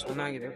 ಚೆನ್ನಾಗಿದೆ.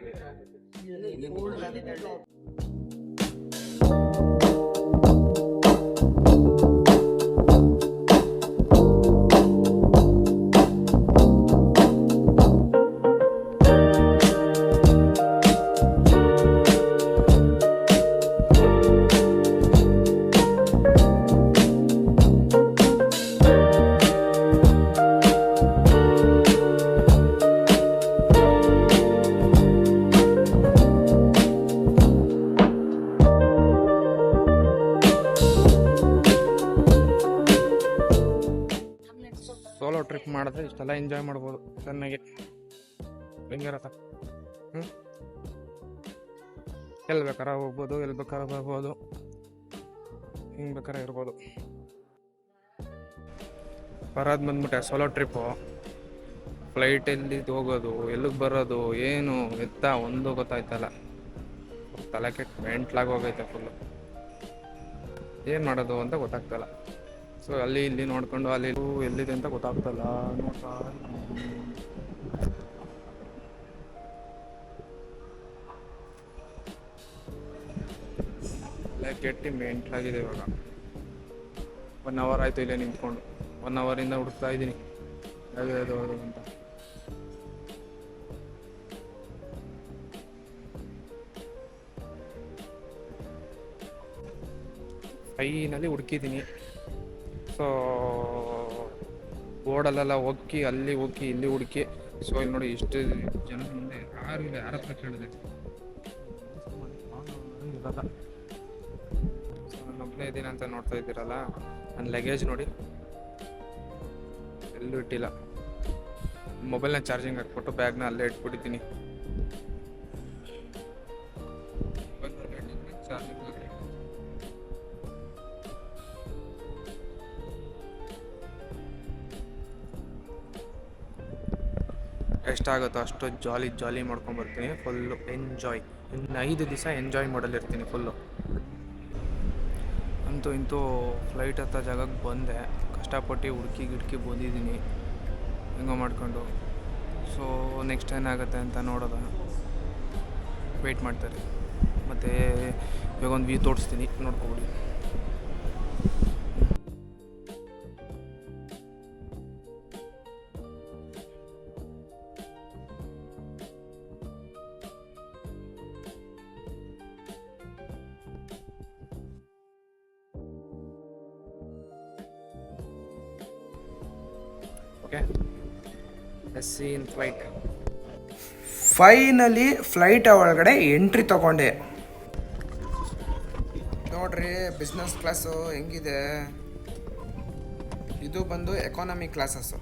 Solo trip ಮಾಡಿದ್ರೆ ಇಷ್ಟೆಲ್ಲ ಎಂಜಾಯ್ ಮಾಡ್ಬೋದು ಚೆನ್ನಾಗಿ. ಹೆಂಗಿರತ್ತ? ಎಲ್ಲಿ ಬೇಕಾರೆ ಹೋಗ್ಬೋದು, ಎಲ್ಲಿ ಬೇಕಾರೆ ಬರ್ಬೋದು, ಹಿಂಗೆ ಬೇಕಾರೆ ಇರ್ಬೋದು. ಬರೋದು ಬಂದ್ಬಿಟ್ಟೆ ಸೋಲೋ ಟ್ರಿಪ್ಪು. ಫ್ಲೈಟಲ್ಲಿ ಹೋಗೋದು, ಎಲ್ಲಿಗೆ ಬರೋದು, ಏನು ಎತ್ತ ಒಂದು ಗೊತ್ತಾಯ್ತಲ್ಲ. ತಲೆ ಕೆಟ್ಟು ಮೆಂಟ್ಲಾಗಿ ಹೋಗೈತೆ ಫುಲ್ಲು. ಏನು ಮಾಡೋದು ಅಂತ ಗೊತ್ತಾಗ್ತಲ್ಲ. ಸೊ ಅಲ್ಲಿ ಇಲ್ಲಿ ನೋಡ್ಕೊಂಡು ಅಲ್ಲಿ ಎಲ್ಲಿದೆ ಅಂತ ಗೊತ್ತಾಗ್ತಲ್ಲ. ನೋಡ್ತಾ ತಲೆ ಕೆಟ್ಟಿ ಮೆಂಟ್ಲಾಗಿದೆ ಇವಾಗ. 1 ಅವರ್ ಆಯಿತು ಇಲ್ಲೇ ನಿಂತ್ಕೊಂಡು. 1 ಅವರಿಂದ ಹುಡುಕ್ತಾ ಇದ್ದೀನಿ ಯಾವುದು ಅಂತ. ಫೈನಲ್ಲಿ ಹುಡುಕಿದ್ದೀನಿ. ಸೊ ಬೋರ್ಡಲ್ಲೆಲ್ಲ ಹೋಗಿ ಅಲ್ಲಿ ಹೋಗಿ ಇಲ್ಲಿ ಹುಡುಕಿ. ಸೊ ಇಲ್ಲಿ ನೋಡಿ ಇಷ್ಟು ಜನ ಮುಂದೆ ಯಾರು ಇಲ್ಲ. ಯಾರ ಹತ್ರ ಕೇಳಿದೆ? ಇರಲ್ಲ. ಸೊ ನಾನು ಒಬ್ಬನೇ ಇದ್ದೀನಿ ಅಂತ ನೋಡ್ತಾ ಇದ್ದೀರಲ್ಲ. ನನ್ನ ಲಗೇಜ್ ನೋಡಿ ಎಲ್ಲೂ ಇಟ್ಟಿಲ್ಲ. ಮೊಬೈಲ್ನ ಚಾರ್ಜಿಂಗ್ ಹಾಕ್ಬಿಟ್ಟು ಬ್ಯಾಗ್ನ ಅಲ್ಲೇ ಇಟ್ಬಿಟ್ಟಿದ್ದೀನಿ. ಚಾರ್ಜಿಂಗ್ ಎಷ್ಟಾಗುತ್ತೋ ಅಷ್ಟು ಜಾಲಿ ಮಾಡ್ಕೊಂಬರ್ತೀನಿ. Full enjoy. ಇನ್ನು 5 ದಿವಸ ಎಂಜಾಯ್ ಮಾಡಲಿರ್ತೀನಿ ಫುಲ್ಲು. ಅಂತೂ ಇಂತೂ ಫ್ಲೈಟ್ ಹತ್ತ ಜಾಗಕ್ಕೆ ಬಂದೆ. ಕಷ್ಟಪಟ್ಟು ಹುಡುಕಿ ಬಂದಿದ್ದೀನಿ ಹೆಂಗೋ ಮಾಡ್ಕೊಂಡು. ಸೊ ನೆಕ್ಸ್ಟ್ ಏನಾಗುತ್ತೆ ಅಂತ ನೋಡೋದ, ವೆಯ್ಟ್ ಮಾಡ್ತಾರೆ. ಮತ್ತು ಇವಾಗ ಒಂದು ವ್ಯೂ ತೋರಿಸ್ತೀನಿ, ನೋಡ್ಕೊಬಿಡಿ. Okay, let's see in flight. Finally flight ಒಳಗಡೆ ಎಂಟ್ರಿ ತಗೊಂಡೆ. ನೋಡ್ರಿ ಬಿಸ್ನೆಸ್ ಕ್ಲಾಸು ಹೆಂಗಿದೆ. ಇದು ಬಂದು economy classes.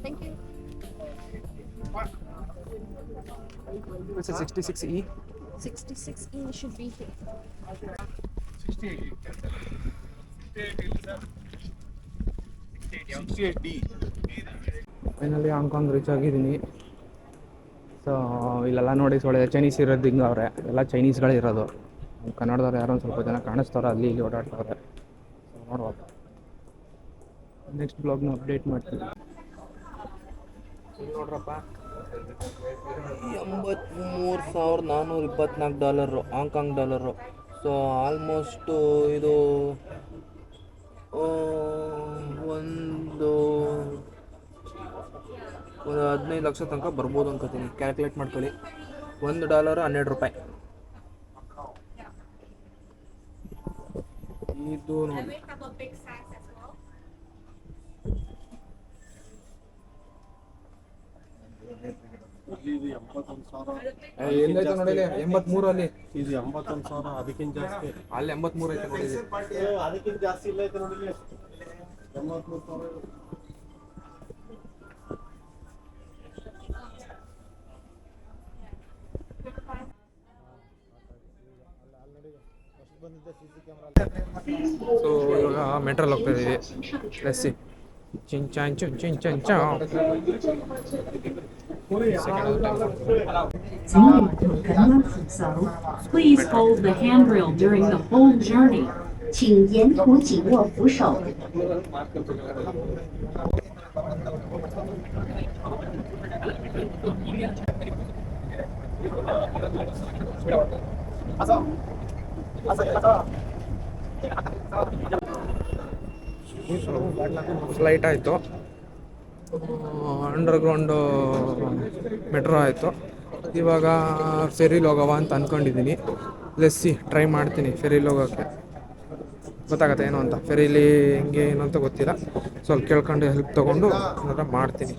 Thank you. It's a 66E. 66E should be here. 68D. Finally Hong Kong reach ಆಗಿದ್ದೀನಿ. ಸೊ ಇಲ್ಲೆಲ್ಲ ನೋಡಿ ಒಳ್ಳೆ ಚೈನೀಸ್ ಇರೋದು ಹಿಂಗೆ ಅವ್ರೆ. ಎಲ್ಲ ಚೈನೀಸ್ಗಳೇ ಇರೋದು. ಕನ್ನಡದವ್ರು ಯಾರೋ ಒಂದು ಸ್ವಲ್ಪ ಜನ ಕಾಣಿಸ್ತಾರೆ, ಅಲ್ಲಿ ಇಲ್ಲಿ ಓಡಾಡ್ತವ್ರೆ. ಸೊ ನೋಡ್ಬೋದು. ನೆಕ್ಸ್ಟ್ ಬ್ಲಾಗ್ನ ಅಪ್ಡೇಟ್ ಮಾಡ್ತೀನಿ. ನೋಡ್ರಪ್ಪ, $83,424 ಹಾಂಗ್ಕಾಂಗ್ ಡಾಲರು. ಸೊ ಆಲ್ಮೋಸ್ಟು ಇದು ಒಂದು 15 ಲಕ್ಷ ತನಕ ಬರ್ಬೋದು ಅನ್ಕೋತೀನಿ. ಕ್ಯಾಲ್ಕುಲೇಟ್ ಮಾಡ್ಕೊಳ್ಳಿ. $1 $12. ಇದು ನೋಡಿ ಎಲ್ಲೈತೆ ನೋಡಿಲಿ. 83 ಅಲ್ಲಿ ಇದು 81,000, ಅದಕ್ಕಿಂತ ಜಾಸ್ತಿ. ಅಲ್ಲಿ 83 ಐತೆ ನೋಡಿ. ಅದಕ್ಕಿಂತ ಜಾಸ್ತಿ ಇಲ್ಲ ಐತೆ ನೋಡಿಲಿ. 83,000. ಸೊ ಇವಾಗ ಮೆಟ್ರಲ್ಲಿ ಹೋಗ್ತಾ ಇದ್ದೀವಿ. Let's see. ಚಿಂಚಾನ್ ಚುನ್ ಚಾ 请旅途感到扶手。Please hold the handrail during the whole journey. 请沿途紧握扶手。ಫ್ಲೈಟ್ ಆಯಿತು, ಅಂಡರ್ಗ್ರೌಂಡು ಮೆಟ್ರೋ ಆಯಿತು. ಇವಾಗ ಫೆರಿಲಿ ಹೋಗವ ಅಂತ ಅಂದ್ಕೊಂಡಿದ್ದೀನಿ. ಲೆಸ್ಸಿ ಟ್ರೈ ಮಾಡ್ತೀನಿ ಫೆರಿಲಿ ಹೋಗೋಕ್ಕೆ. ಗೊತ್ತಾಗತ್ತೆ ಏನು ಅಂತ, ಫೆರಿಲಿ ಹೆಂಗೆ ಏನು ಅಂತ ಗೊತ್ತಿಲ್ಲ. ಸ್ವಲ್ಪ ಕೇಳ್ಕೊಂಡು ಹೆಲ್ಪ್ ತೊಗೊಂಡು ಏನಾರ ಮಾಡ್ತೀನಿ.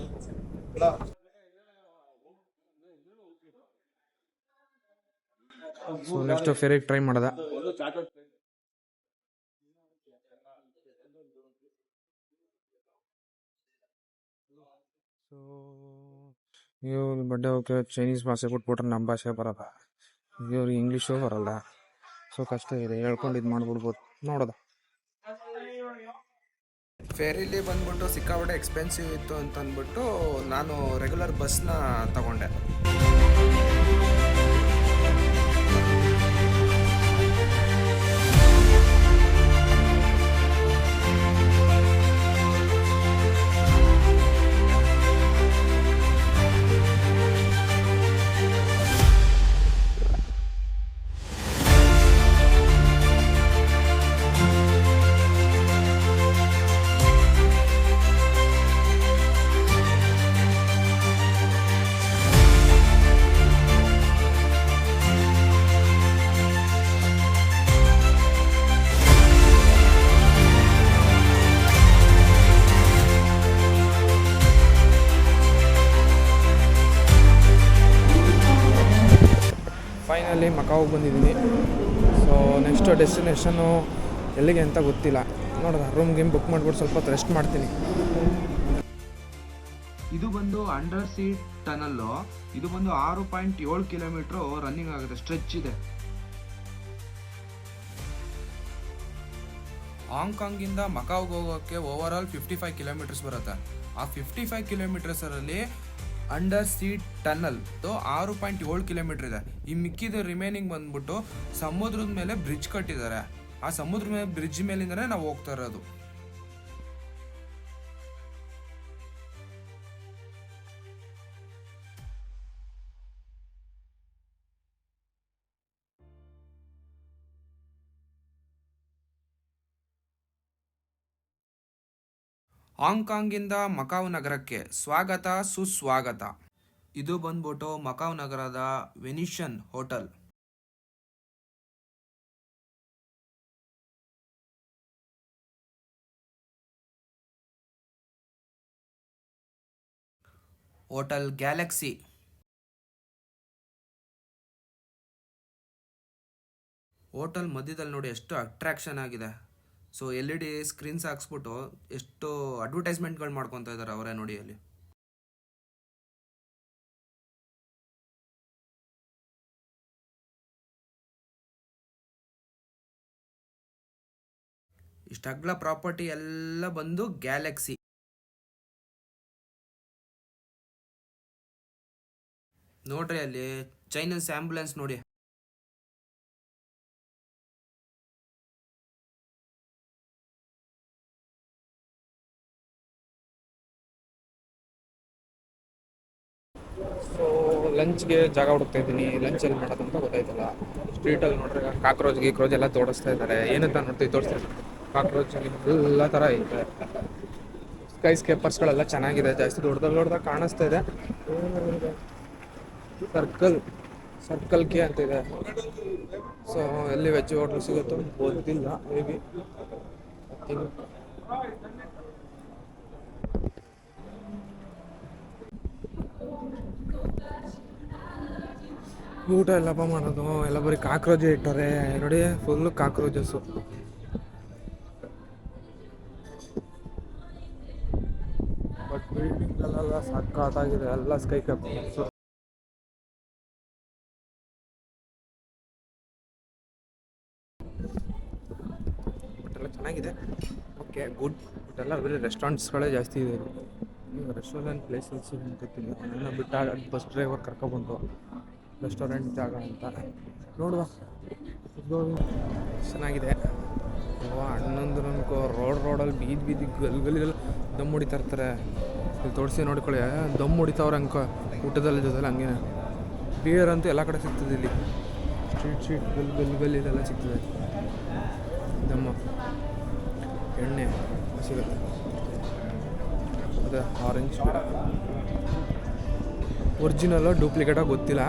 ಸೊ ನೆಕ್ಸ್ಟ್ ಫೆರಿಗೆ ಟ್ರೈ ಮಾಡೋದ. ಸೊ ಇವ್ರು ಬಡ್ಡೆ ಹೋಗಕ್ಕೆ ಚೈನೀಸ್ ಭಾಷೆ ಬಿಟ್ಬಿಟ್ರೆ ನಮ್ಮ ಭಾಷೆ ಬರೋದ, ಇವ್ರಿಗೆ ಇಂಗ್ಲೀಷು ಬರಲ್ಲ. ಸೊ ಕಷ್ಟ ಇದೆ, ಹೇಳ್ಕೊಂಡು ಇದು ಮಾಡ್ಬಿಡ್ಬೋದು, ನೋಡೋದ. ಫೇರಿಲಿ ಬಂದ್ಬಿಟ್ಟು ಸಿಕ್ಕಾಪಟ್ಟೆ ಎಕ್ಸ್ಪೆನ್ಸಿವ್ ಇತ್ತು ಅಂತ ಅಂದ್ಬಿಟ್ಟು ನಾನು ರೆಗ್ಯುಲರ್ ಬಸ್ನ ತಗೊಂಡೆ. ಫೈನಲಿ ಮಕಾವಿಗೆ ಬಂದಿದ್ದೀನಿ. ಸೊ ನೆಕ್ಸ್ಟ್ ಡೆಸ್ಟಿನೇಷನ್ನು ಎಲ್ಲಿಗೆ ಅಂತ ಗೊತ್ತಿಲ್ಲ, ನೋಡೋಣ. ರೂಮ್ ಗೇಮ್ ಬುಕ್ ಮಾಡ್ಬಿಟ್ಟು ಸ್ವಲ್ಪ ಹೊತ್ತು ರೆಸ್ಟ್ ಮಾಡ್ತೀನಿ. ಇದು ಬಂದು ಅಂಡರ್ ಸೀ ಟನಲ್ಲು. ಇದು ಬಂದು 6.7 ಕಿಲೋಮೀಟ್ರು ರನ್ನಿಂಗ್ ಆಗುತ್ತೆ, ಸ್ಟ್ರೆಚ್ ಇದೆ. ಹಾಂಗ್ಕಾಂಗಿಂದ ಮಕಾವ್ಗೆ ಹೋಗೋಕ್ಕೆ ಓವರ್ ಆಲ್ 55 ಕಿಲೋಮೀಟರ್ಸ್ ಬರುತ್ತೆ. ಆ 55 ಕಿಲೋಮೀಟರ್ಸಲ್ಲಿ ಅಂಡರ್ ಸೀ ಟನಲ್ 6.7 ಕಿಲೋಮೀಟರ್ ಇದೆ. ಈ ಮಿಕ್ಕಿದ ರಿಮೈನಿಂಗ್ ಬಂದ್ಬಿಟ್ಟು ಸಮುದ್ರದ ಮೇಲೆ ಬ್ರಿಡ್ಜ್ ಕಟ್ಟಿದ್ದಾರೆ. ಆ ಸಮುದ್ರದ ಮೇಲೆ ಬ್ರಿಡ್ಜ್ ಮೇಲಿಂದನೇ ನಾವು ಹೋಗ್ತಾ ಇರೋದು. ಹಾಂಗ್ಕಾಂಗಿಂದ ಮಕಾವ್ ನಗರಕ್ಕೆ ಸ್ವಾಗತ ಸುಸ್ವಾಗತ. ಇದು ಬಂದ್ಬಿಟ್ಟು ಮಕಾವ್ ನಗರದ ವೆನಿಷನ್ ಹೋಟೆಲ್. Hotel Galaxy. ಹೋಟೆಲ್ ಮಧ್ಯದಲ್ಲಿ ನೋಡಿ ಎಷ್ಟು ಅಟ್ರಾಕ್ಷನ್ ಆಗಿದೆ. ಸೊ LED ಸ್ಕ್ರೀನ್ಸ್ ಹಾಕ್ಸ್ಬಿಟ್ಟು ಎಷ್ಟು ಅಡ್ವರ್ಟೈಸ್ಮೆಂಟ್ಗಳು ಮಾಡ್ಕೊತಾ ಇದ್ದಾರೆ ಅವರೇ ನೋಡಿ ಅಲ್ಲಿ. ಇಷ್ಟಗ್ಲ ಪ್ರಾಪರ್ಟಿ ಎಲ್ಲ ಬಂದು ಗ್ಯಾಲಕ್ಸಿ. ನೋಡ್ರಿ ಅಲ್ಲಿ ಚೈನೀಸ್ ಆಂಬ್ಯುಲೆನ್ಸ್ ನೋಡಿ. ಸೊ ಲಂಚ್ಗೆ ಜಾಗ ಹುಡುಕ್ತಾ ಇದ್ದೀನಿ. ಲಂಚ್ ಎಲ್ಲಿ ಮಾಡೋದು ಅಂತ ಗೊತ್ತಾಯ್ತಲ್ಲ. ಸ್ಟ್ರೀಟಲ್ಲಿ ನೋಡ್ರಿ ಕಾಕ್ರೋಚ್ ಗೀಕ್ರೋಚ್ ಎಲ್ಲ ತೋರಿಸ್ತಾ ಇದ್ದಾರೆ. ಏನಂತ ನೋಡ್ತೀವಿ ತೋರಿಸ್ತಾ ಇದ್ದಾರೆ. ಕಾಕ್ರೋಚ್ ಎಲ್ಲ ಥರ ಐತೆ. ಸ್ಕೈ ಸ್ಕೇಪರ್ಸ್ಗಳೆಲ್ಲ ಚೆನ್ನಾಗಿದೆ, ಜಾಸ್ತಿ ದೊಡ್ಡದಾಗ ಕಾಣಿಸ್ತಾ ಇದೆ. ಸರ್ಕಲ್ ಕೆ ಅಂತ ಇದೆ. ಸೊ ಎಲ್ಲಿ ವೆಜ್ ಹೋಟ್ಲ್ ಸಿಗುತ್ತೋ ಗೊತ್ತಿಲ್ಲ, ಮೇ ಬಿ ಊಟ ಎಲ್ಲಪ್ಪ ಮಾಡೋದು, ಎಲ್ಲ ಬರೀ ಕಾಕ್ರೋಚ್ ಇಟ್ಟಾರೆ ನೋಡಿ, ಫುಲ್ಲು ಕಾಕ್ರೋಚಸ್ಸು. ಬಟ್ ಬಿಲ್ಡಿಂಗಲ್ಲೆಲ್ಲ ಸಖತ್ತಾಗಿದೆ, ಎಲ್ಲ ಸ್ಕೈ ಕಾಕ್ರೋಚಸ್ಸು. ಬಟ್ ಎಲ್ಲ ಚೆನ್ನಾಗಿದೆ, ಓಕೆ ಗುಡ್. ಎಲ್ಲ ಬರೀ ರೆಸ್ಟೋರೆಂಟ್ಸ್ಗಳೇ ಜಾಸ್ತಿ ಇದೆ ಇಲ್ಲಿ. ಈಗ ರೆಸ್ಟೋರೆಂಟ್ ಪ್ಲೇಸಸ್ ಗೊತ್ತಿಲ್ಲ, ಏನೋ ಬಿಟ್ಟ ಬಸ್ ಡ್ರೈವರ್ ಕರ್ಕೊಬಂದು ರೆಸ್ಟೋರೆಂಟ್ ಜಾಗ ಅಂತ ನೋಡುವ. ಚೆನ್ನಾಗಿದೆ. ಹಣ್ಣಂದ್ರೆ ಅನ್ಕೋ ರೋಡಲ್ಲಿ ಬೀದಿ ಗಲ್ಲಿಗೆಲ್ಲ ದಮ್ ಹೊಡಿತಾ ಇರ್ತಾರೆ. ಇಲ್ಲಿ ತೋರಿಸಿ ನೋಡ್ಕೊಳ್ಳಿ, ದಮ್ ಹೊಡಿತಾವ್ರೆ ಅನ್ಕೋ ಊಟದಲ್ಲಿ ಜೊತೆಲಿ. ಹಂಗೇನೆ ಬಿಯರ್ ಅಂತೂ ಎಲ್ಲ ಕಡೆ ಸಿಗ್ತದೆ ಇಲ್ಲಿ. ಸ್ಟ್ರೀಟ್ ಗಲ್ಲಿದೆಲ್ಲ ಸಿಗ್ತದೆ. ದಮ್ಮ ಎಣ್ಣೆ ಸಿಗುತ್ತೆ. ಅದೇ ಆರೆಂಜ್ ಗಿಡ ಒರಿಜಿನಲ್ಲು ಡೂಪ್ಲಿಕೇಟೋ ಗೊತ್ತಿಲ್ಲ,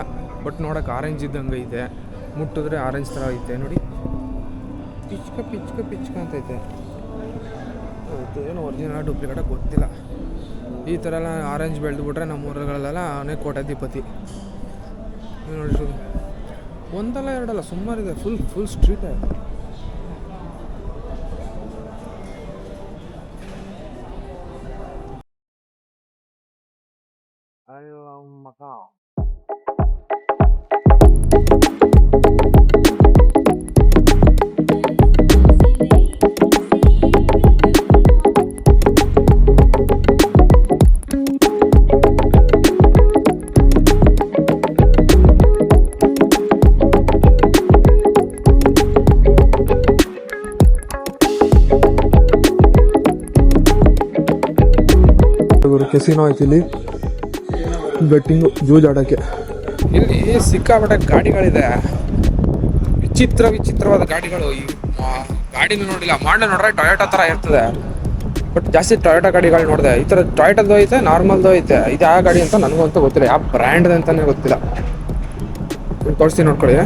ಬಟ್ ನೋಡೋಕೆ ಆರೆಂಜ್ ಇದ್ದಂಗೆ ಐತೆ. ಮುಟ್ಟಿದ್ರೆ ಆರೆಂಜ್ ಥರ ಐತೆ ನೋಡಿ. ಪಿಚ್ಕ ಅಂತೈತೆ. ಏನು ಒರಿಜಿನಲ್ ಡೂಪ್ಲಿಕೇಟೋ ಗೊತ್ತಿಲ್ಲ. ಈ ಥರ ಎಲ್ಲ ಆರೆಂಜ್ ಬೆಳೆದ್ಬಿಟ್ರೆ ನಮ್ಮ ಊರುಗಳಲ್ಲೆಲ್ಲ ಅವನೇ ಕೋಟ್ಯಾಧಿಪತಿ. ನೋಡಿ, ಒಂದಲ್ಲ ಎರಡಲ್ಲ ಸುಮಾರಿದೆ. ಫುಲ್ ಸ್ಟ್ರೀಟ್ ಆಯ್ತು. ಕೆಸಿನೋ ಐತಿ ಇಲ್ಲಿ, ಬೆಟ್ಟಿಂಗು, ಜೂಜ್ ಆಡೋಕ್ಕೆ. ಇಲ್ಲಿ ಸಿಕ್ಕಾಪಟ್ಟೆ ಗಾಡಿಗಳಿದೆ, ವಿಚಿತ್ರವಾದ ಗಾಡಿಗಳು. ಈ ಗಾಡಿನೂ ನೋಡಿಲ್ಲ, ಮಾಡಲ್ ನೋಡ್ರೆ ಟೊಯೋಟಾ ಥರ ಇರ್ತದೆ, ಬಟ್ ಜಾಸ್ತಿ ಟೊಯೋಟಾ ಗಾಡಿಗಳು ನೋಡಿದೆ. ಈ ಥರ ಟೊಯೋಟದ್ದು ಐತೆ, ನಾರ್ಮಲ್ದು ಐತೆ. ಇದು ಯಾವ ಗಾಡಿ ಅಂತ ನನಗಂತೂ ಗೊತ್ತಿಲ್ಲ, ಯಾವ ಬ್ರ್ಯಾಂಡ್ ಅಂತಲೇ ಗೊತ್ತಿಲ್ಲ. ತೋರಿಸ್ತೀನಿ ನೋಡ್ಕೊಳ್ಳಿ.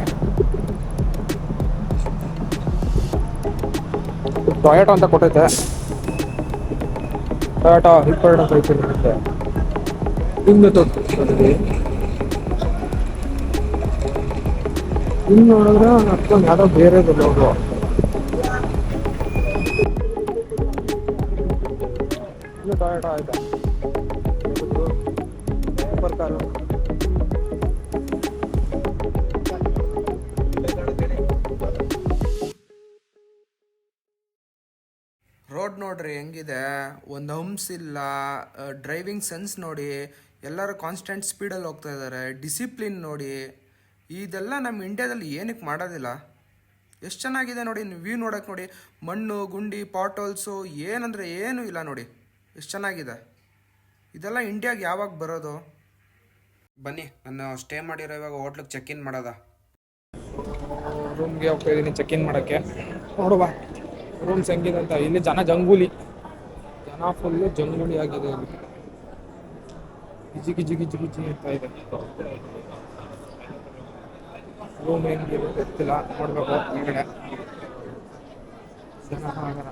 ಟೊಯೋಟಾ ಅಂತ ಕೊಟ್ಟೈತೆ, ಟೊಯೋಟಾ ಹಿಪ್ಪರ್ಡ್ ಅಂತ ಐತೆ. ಇನ್ನು ತೋರಿಸ್ತೀನಿ, ಇನ್ನು ನೋಡಿದ್ರೆ ಅಷ್ಟೊಂದು ಯಾವುದೋ ಬೇರೆದು ಲೋಗೋ. ಇನ್ನು ಟೊಯೋಟಾ ಆಯ್ತಾ, ಸೂಪರ್ ಕಾರು. ರೋಡ್ ನೋಡ್ರಿ ಹೆಂಗಿದೆ, ಒಂದು ಹಂಪ್ಸ್ ಇಲ್ಲ. ಡ್ರೈವಿಂಗ್ ಸೆನ್ಸ್ ನೋಡಿ, ಎಲ್ಲರೂ ಕಾನ್ಸ್ಟೆಂಟ್ ಸ್ಪೀಡಲ್ಲಿ ಹೋಗ್ತಾ ಇದ್ದಾರೆ. ಡಿಸಿಪ್ಲಿನ್ ನೋಡಿ, ಇದೆಲ್ಲ ನಮ್ಮ ಇಂಡಿಯಾದಲ್ಲಿ ಏನಕ್ಕೆ ಮಾಡೋದಿಲ್ಲ? ಎಷ್ಟು ಚೆನ್ನಾಗಿದೆ ನೋಡಿ, ವ್ಯೂ ನೋಡೋಕೆ ನೋಡಿ. ಮಣ್ಣು ಗುಂಡಿ ಪಾಟೋಲ್ಸು ಏನಂದರೆ ಏನೂ ಇಲ್ಲ ನೋಡಿ, ಎಷ್ಟು ಚೆನ್ನಾಗಿದೆ. ಇದೆಲ್ಲ ಇಂಡಿಯಾಗೆ ಯಾವಾಗ ಬರೋದು? ಬನ್ನಿ, ನಾನು ಸ್ಟೇ ಮಾಡಿರೋ ಇವಾಗ ಹೋಟ್ಲಿಗೆ ಚೆಕ್ ಇನ್ ಮಾಡೋದ. ರೂಮ್ಗೆ ಹೋಗ್ತಾ ಇದ್ದೀನಿ ಚೆಕ್ ಇನ್ ಮಾಡೋಕ್ಕೆ. ನೋಡುವ ರೂಮ್ಸ್ ಹೆಂಗಿದೆ ಅಂತ. ಇಲ್ಲಿ ಜಂಗೂಲಿ ಜನ, ಫುಲ್ಲು ಜಂಗೂಲಿ ಆಗಿದೆ. ಇಲ್ಲಿ ಗಿಜಿ ಅಂತ ಇದೆ. ರೂಮ್ ಹೆಂಗಿದೆ ಗೊತ್ತಿಲ್ಲ, ನೋಡ್ಬೇಕು ಹೊರಗಡೆ. ಜನ ಸಾಗರ.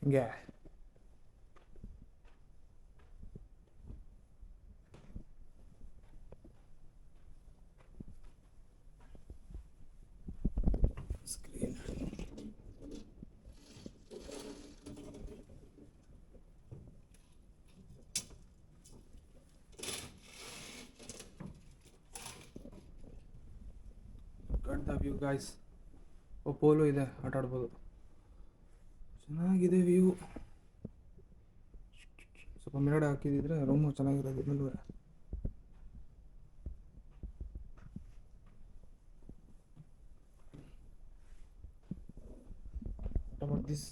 ಹಿಂಗೆ screen. The view guys. Polo ಇದೆ, ಆಟ ಆಡ್ಬೋದು. ಚೆನ್ನಾಗಿದೆ ವ್ಯೂ. ಸ್ವಲ್ಪ ಸ್ವಲ್ಪ ಮೇಲ್ಗಡೆ ಹಾಕಿದಿದ್ರೆ ರೂಮು ಚೆನ್ನಾಗಿರೋದು ಮೇಲ್ಗಡೆ. What about this?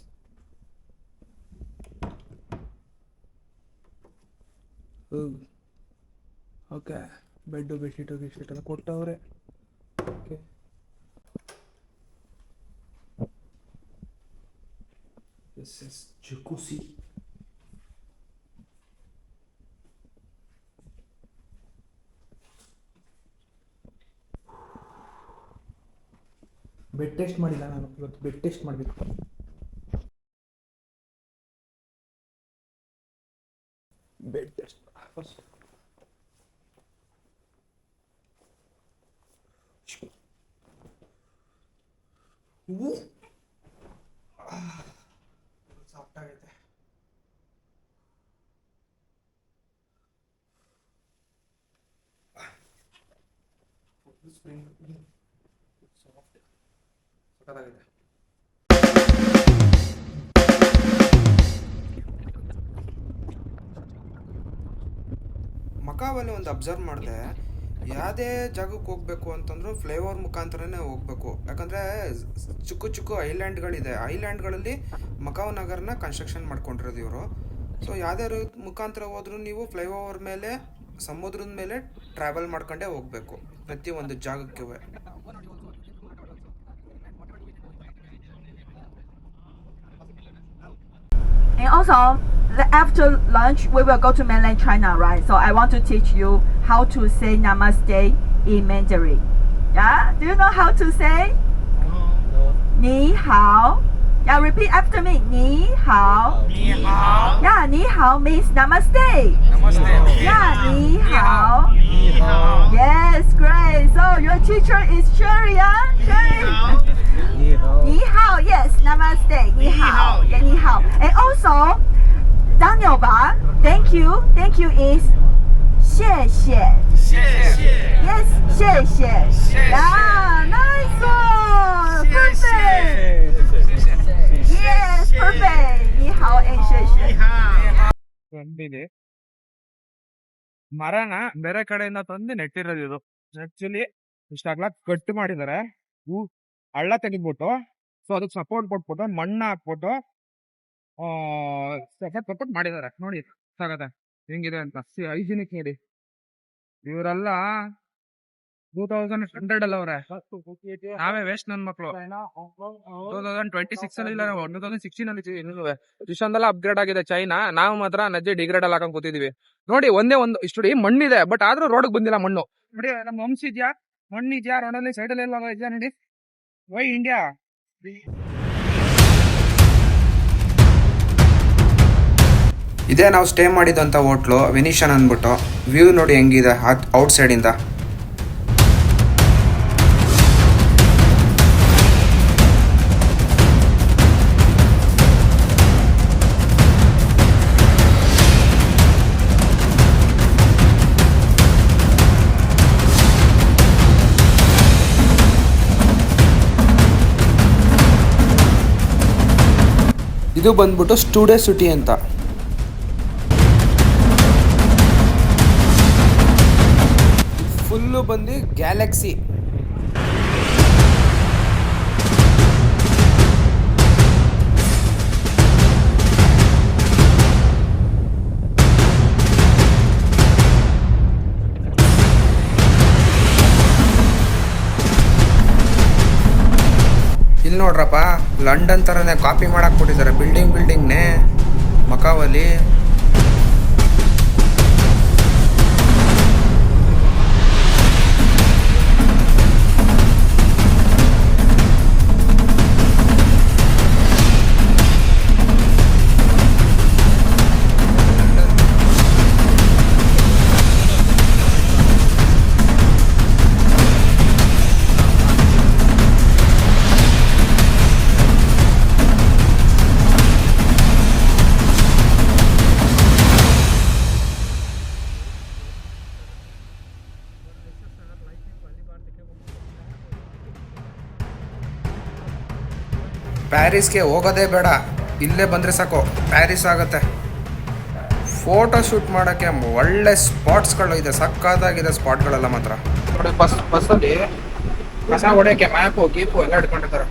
Okay, bed bedsheet ಗಿಡ್ಶೀಟ್ ಎಲ್ಲ ಕೊಟ್ಟವ್ರೆ. Okay, this is jacuzzi. Bed test ಮಾಡಿಲ್ಲ ನಾನು, ಇವತ್ತು ಬೆಡ್ ಟೆಸ್ಟ್ ಮಾಡಬೇಕು. Bed test first. ಸಾಫ್ಟ್ ಆಗೈತೆ. ಸ್ಪ್ರಿಂಗ್ ಸಾಫ್ಟ್ ಸಖತ್ತಾಗೈತೆ. ಮಕಾವಲ್ಲಿ ಒಂದು ಅಬ್ಸರ್ವ್ ಮಾಡಿದೆ, ಯಾವುದೇ ಜಾಗಕ್ಕೆ ಹೋಗ್ಬೇಕು ಅಂತಂದ್ರೂ ಫ್ಲೈಓವರ್ ಮುಖಾಂತರನೇ ಹೋಗ್ಬೇಕು. ಯಾಕಂದರೆ ಚಿಕ್ಕ ಚಿಕ್ಕ ಐಲ್ಯಾಂಡ್ಗಳಿದೆ, ಐಲ್ಯಾಂಡ್ಗಳಲ್ಲಿ ಮಕಾವ್ ನಗರನ ಕನ್ಸ್ಟ್ರಕ್ಷನ್ ಮಾಡ್ಕೊಂಡಿರೋದು ಇವರು. ಸೊ ಯಾವುದೇ ಮುಖಾಂತರ ಹೋದ್ರೂ ನೀವು ಫ್ಲೈಓವರ್ ಮೇಲೆ, ಸಮುದ್ರದ ಮೇಲೆ ಟ್ರಾವೆಲ್ ಮಾಡ್ಕೊಂಡೇ ಹೋಗಬೇಕು ಪ್ರತಿಯೊಂದು ಜಾಗಕ್ಕೆ. And also, after lunch, we will go to mainland China, right? So I want to teach you how to say namaste in Mandarin. Yeah? Do you know how to say? No. Ni hao. Yeah, repeat after me. Ni hao. Ni hao. Yeah, ni hao means namaste. Namaste. Yeah, ni hao. Ni hao. Yes, great. So your teacher is Sherry, yeah? Sherry. Ni hao, yes, namaste. Ni hao. Yeah, ni hao. And also, Daniel ba, thank you. Thank you is 谢谢. 谢谢. Yes, 谢谢. Yeah, nice one. Perfect. Yes, perfect. 你好 and 谢谢. ಬಂದಿದೆ. ಮರನ ಬೇರೆ ಕಡೆಯಿಂದ ತಂದು ನೆಟ್ಟಿರೋದು ಇದು. Actually ಇಷ್ಟಾಗ್ಲ cut ಮಾಡಿದ್ದಾರೆ. ಹಳ್ಳ ತೆಗೆದ್ಬಿಟ್ಟು, so ಅದಕ್ಕೆ ಸಪೋರ್ಟ್ ಕೊಟ್ಬಿಟ್ಟು, ಮಣ್ಣು ಹಾಕ್ಬಿಟ್ಟು ಸಪೋರ್ಟ್ ಕೊಟ್ಬಿಟ್ಟು ಮಾಡಿದ್ದಾರೆ. ನೋಡಿ ಸಾಗತ್ತೆ ಹೆಂಗಿದೆ ಅಂತ. ಹೈಜಿನಿಕ್ ನೋಡಿ. ಇವರೆಲ್ಲ 2100 ಅಲ್ಲಿ ಅವ್ರೆ. ನಾವೇ ವೇಸ್ಟ್ ನನ್ನ ಮಕ್ಕಳು. 2026 ಅಲ್ಲಿ ಇಲ್ಲ, 2016 ಅಲ್ಲಿ ಇದ್ದೀವಿ. ಇಷ್ಟೊಂದೆಲ್ಲ ಅಪ್ಗ್ರೇಡ್ ಆಗಿದೆ ಚೈನಾ. ನಾವು ಮಾತ್ರ ನಜ್ಜೆ ಡಿಗ್ರೇಡ್ ಅಲ್ಲಿ ಹಾಕೊಂಡ್ ಕೂತಿದೀವಿ. ನೋಡಿ ಒಂದೇ ಒಂದು ಇಷ್ಟು ಮಣ್ಣಿದೆ, ಬಟ್ ಆದ್ರೂ ರೋಡ್ ಬಂದಿಲ್ಲ ಮಣ್ಣು. ನೋಡಿ ನಮ್ಮ ವಂಶ ಇದ್ಯಾ, ಮಣ್ಣು ಇದ್ಯಾ ರೋಡಲ್ಲಿ, ಸೈಡಲ್ಲಿ ಎಲ್ಲ ಇದೆಯಾ ನೋಡಿ. Why India. ಇದೇ ನಾವು ಸ್ಟೇ ಮಾಡಿದಂಥ ಹೋಟ್ಲು ವೆನಿಷನ್ ಅಂದ್ಬಿಟ್ಟು. ವ್ಯೂ ನೋಡಿ ಹೆಂಗಿದೆ ಔಟ್ ಸೈಡಿಂದ. ಇದು ಬಂದ್ಬಿಟ್ಟು ಸ್ಟುಡಿಯೋ ಸಿಟಿ ಅಂತ. ಫುಲ್ಲು ಬಂದು ಗ್ಯಾಲಕ್ಸಿ. ಇಲ್ಲಿ ನೋಡ್ರಪ್ಪ, ಲಂಡನ್ ಥರನೇ ಕಾಪಿ ಮಾಡಕ್ಕೆ ಕೊಟ್ಟಿದ್ದಾರೆ ಬಿಲ್ಡಿಂಗ್ನೇ ಮಕಾವಲ್ಲಿ. ಪ್ಯಾರಿಸ್ಗೆ ಹೋಗೋದೇ ಬೇಡ, ಇಲ್ಲೇ ಬಂದರೆ ಸಾಕು ಪ್ಯಾರಿಸ್ ಆಗುತ್ತೆ. ಫೋಟೋ ಶೂಟ್ ಮಾಡೋಕ್ಕೆ ಒಳ್ಳೆ ಸ್ಪಾಟ್ಸ್ಗಳು ಇದೆ, ಸಕ್ಕತ್ತಾಗಿದೆ ಸ್ಪಾಟ್ಗಳೆಲ್ಲ ಮಾತ್ರ. ನೋಡಿ ಬಸ್ಸಲ್ಲಿ ಕಸ ಹೊಡೆಯೋಕ್ಕೆ ಮ್ಯಾಪು ಗೀಪು ಎಲ್ಲ ಇಟ್ಕೊಂಡಿರ್ತಾರೆ.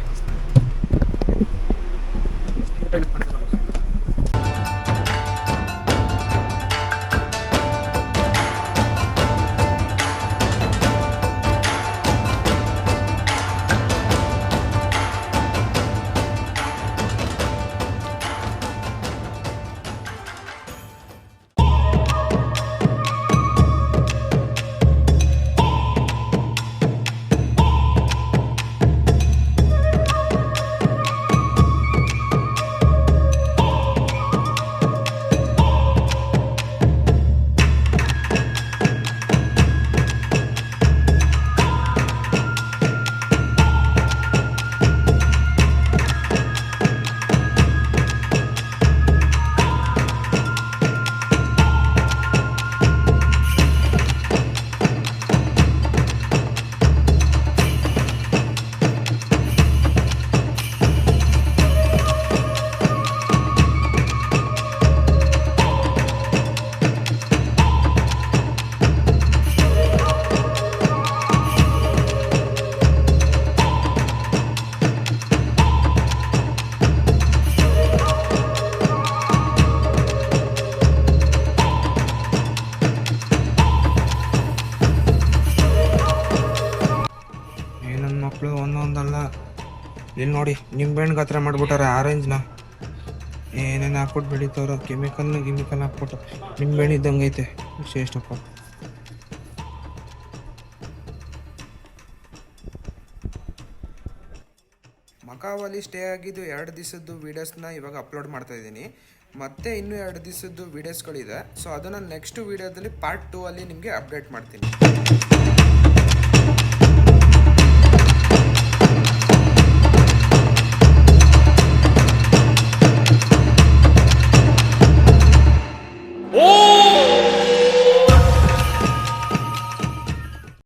ಮಕ್ಕಳು ಒಂದೊಂದಲ್ಲ, ಇಲ್ಲಿ ನೋಡಿ ನಿಂಬೆಹಣ್ಣು ಗಾತ್ರ ಮಾಡ್ಬಿಟ್ಟಾರೆ ಆರೆಂಜ್ನ, ಏನೇನು ಹಾಕ್ಬಿಟ್ಟು ಬೆಳೀತವ್ರ, ಗಿಮಿಕಲ್ ಹಾಕ್ಬಿಟ್ಟು ನಿಂಬೆಹಣ್ಣು ಇದ್ದಂಗೆ ಐತೆ. ವಿಶೇಷಪ್ಪ. ಮಕಾವಲ್ಲಿ ಸ್ಟೇ ಆಗಿದ್ದು 2 ದಿವಸದ್ದು ವೀಡಿಯೋಸ್ನ ಇವಾಗ ಅಪ್ಲೋಡ್ ಮಾಡ್ತಾ ಇದ್ದೀನಿ. ಮತ್ತೆ ಇನ್ನೂ 2 ದಿವಸದ್ದು ವೀಡಿಯೋಸ್ಗಳಿದೆ. ಸೊ ಅದನ್ನು ನೆಕ್ಸ್ಟ್ ವೀಡಿಯೋದಲ್ಲಿ ಪಾರ್ಟ್ 2 ಅಲ್ಲಿ ನಿಮಗೆ ಅಪ್ಡೇಟ್ ಮಾಡ್ತೀನಿ.